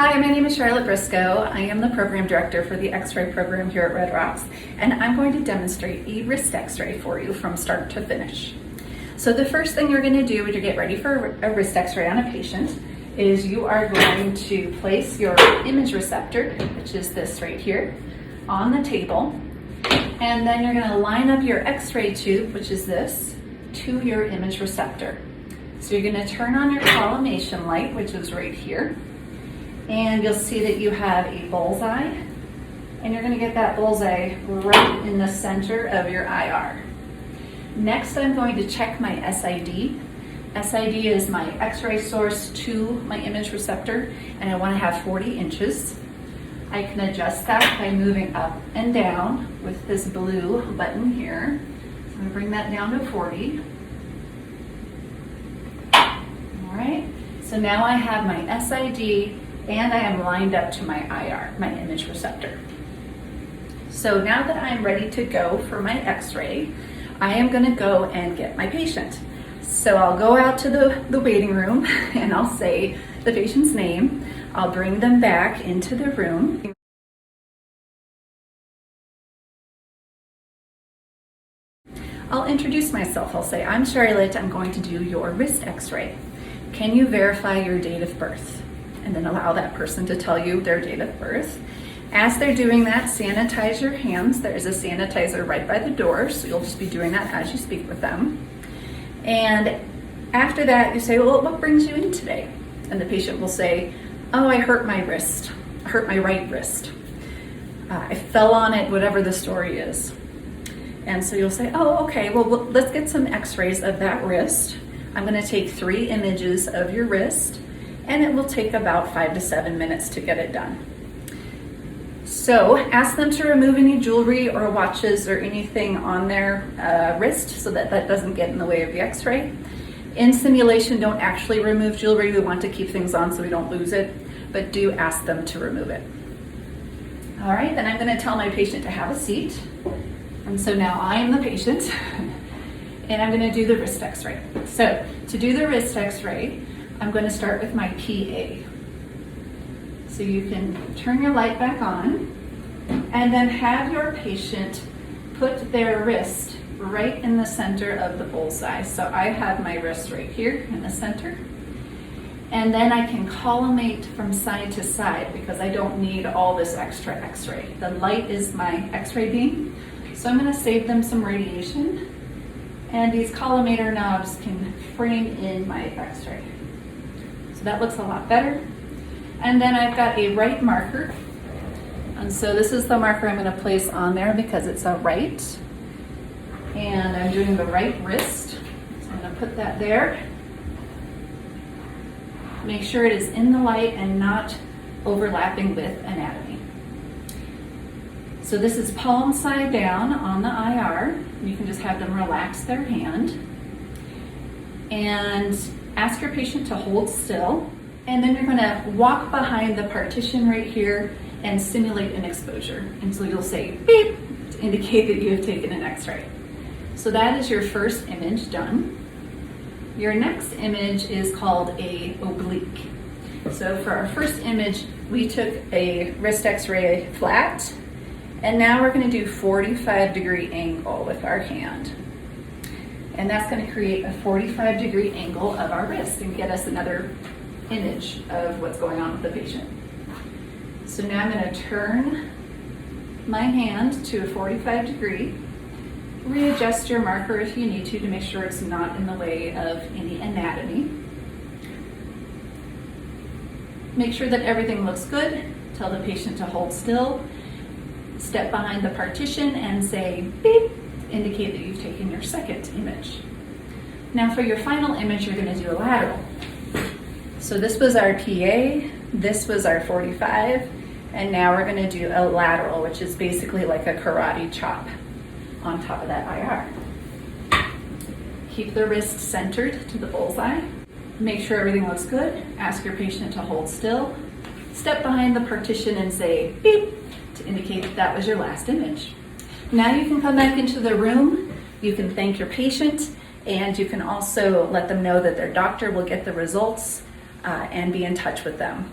Hi, my name is Charlotte Briscoe. I am the program director for the X-ray program here at Red Rocks, and I'm going to demonstrate a wrist X-ray for you from start to finish. So the first thing you're going to do when you get ready for a wrist X-ray on a patient is you are going to place your image receptor, which is this right here, on the table, and then you're going to line up your X-ray tube, which is this, to your image receptor. So you're going to turn on your collimation light, which is right here, and you'll see that you have a bullseye, and you're going to get that bullseye right in the center of your IR. Next, I'm going to check my SID. SID is my X-ray source to my image receptor, and I want to have 40 inches. I can adjust that by moving up and down with this blue button here. So I'm going to bring that down to 40. All right, so now I have my SID and I am lined up to my IR, my image receptor. So now that I'm ready to go for my X-ray, I am going to go and get my patient. So I'll go out to the waiting room and I'll say the patient's name. I'll bring them back into the room. I'll introduce myself. I'll say, I'm Charlotte. I'm going to do your wrist X-ray. Can you verify your date of birth? And then allow that person to tell you their date of birth. As they're doing that, sanitize your hands. There is a sanitizer right by the door, so you'll just be doing that as you speak with them. And after that, you say, well, what brings you in today? And the patient will say, oh, I hurt my wrist. I hurt my right wrist. I fell on it, whatever the story is. And so you'll say, oh, okay, well, let's get some x-rays of that wrist. I'm gonna take 3 images of your wrist, and it will take about 5 to 7 minutes to get it done. So ask them to remove any jewelry or watches or anything on their wrist so that that doesn't get in the way of the x-ray. In simulation, don't actually remove jewelry. We want to keep things on so we don't lose it, but do ask them to remove it. All right, then I'm gonna tell my patient to have a seat. And so now I am the patient and I'm gonna do the wrist x-ray. So to do the wrist x-ray, I'm going to start with my PA. So you can turn your light back on and then have your patient put their wrist right in the center of the bullseye. So I have my wrist right here in the center. And then I can collimate from side to side because I don't need all this extra x-ray. The light is my x-ray beam. So I'm going to save them some radiation. And these collimator knobs can frame in my x-ray. So that looks a lot better. And then I've got a right marker. And so this is the marker I'm going to place on there because it's a right. And I'm doing the right wrist. So I'm going to put that there. Make sure it is in the light and not overlapping with anatomy. So this is palm side down on the IR. You can just have them relax their hand. And ask your patient to hold still, and then you're going to walk behind the partition right here and simulate an exposure. And so you'll say beep to indicate that you have taken an x-ray. So that is your first image done. Your next image is called a oblique. So for our first image, we took a wrist x-ray flat, and now we're going to do 45-degree angle with our hand. And that's going to create a 45-degree angle of our wrist and get us another image of what's going on with the patient. So now I'm going to turn my hand to a 45-degree. Readjust your marker if you need to make sure it's not in the way of any anatomy. Make sure that everything looks good. Tell the patient to hold still. Step behind the partition and say beep. Indicate that you've taken your second image. Now for your final image, you're going to do a lateral. So this was our PA, this was our 45, and now we're going to do a lateral, which is basically like a karate chop on top of that IR. Keep the wrist centered to the bullseye. Make sure everything looks good. Ask your patient to hold still. Step behind the partition and say beep to indicate that that was your last image. Now you can come back into the room, you can thank your patient, and you can also let them know that their doctor will get the results and be in touch with them.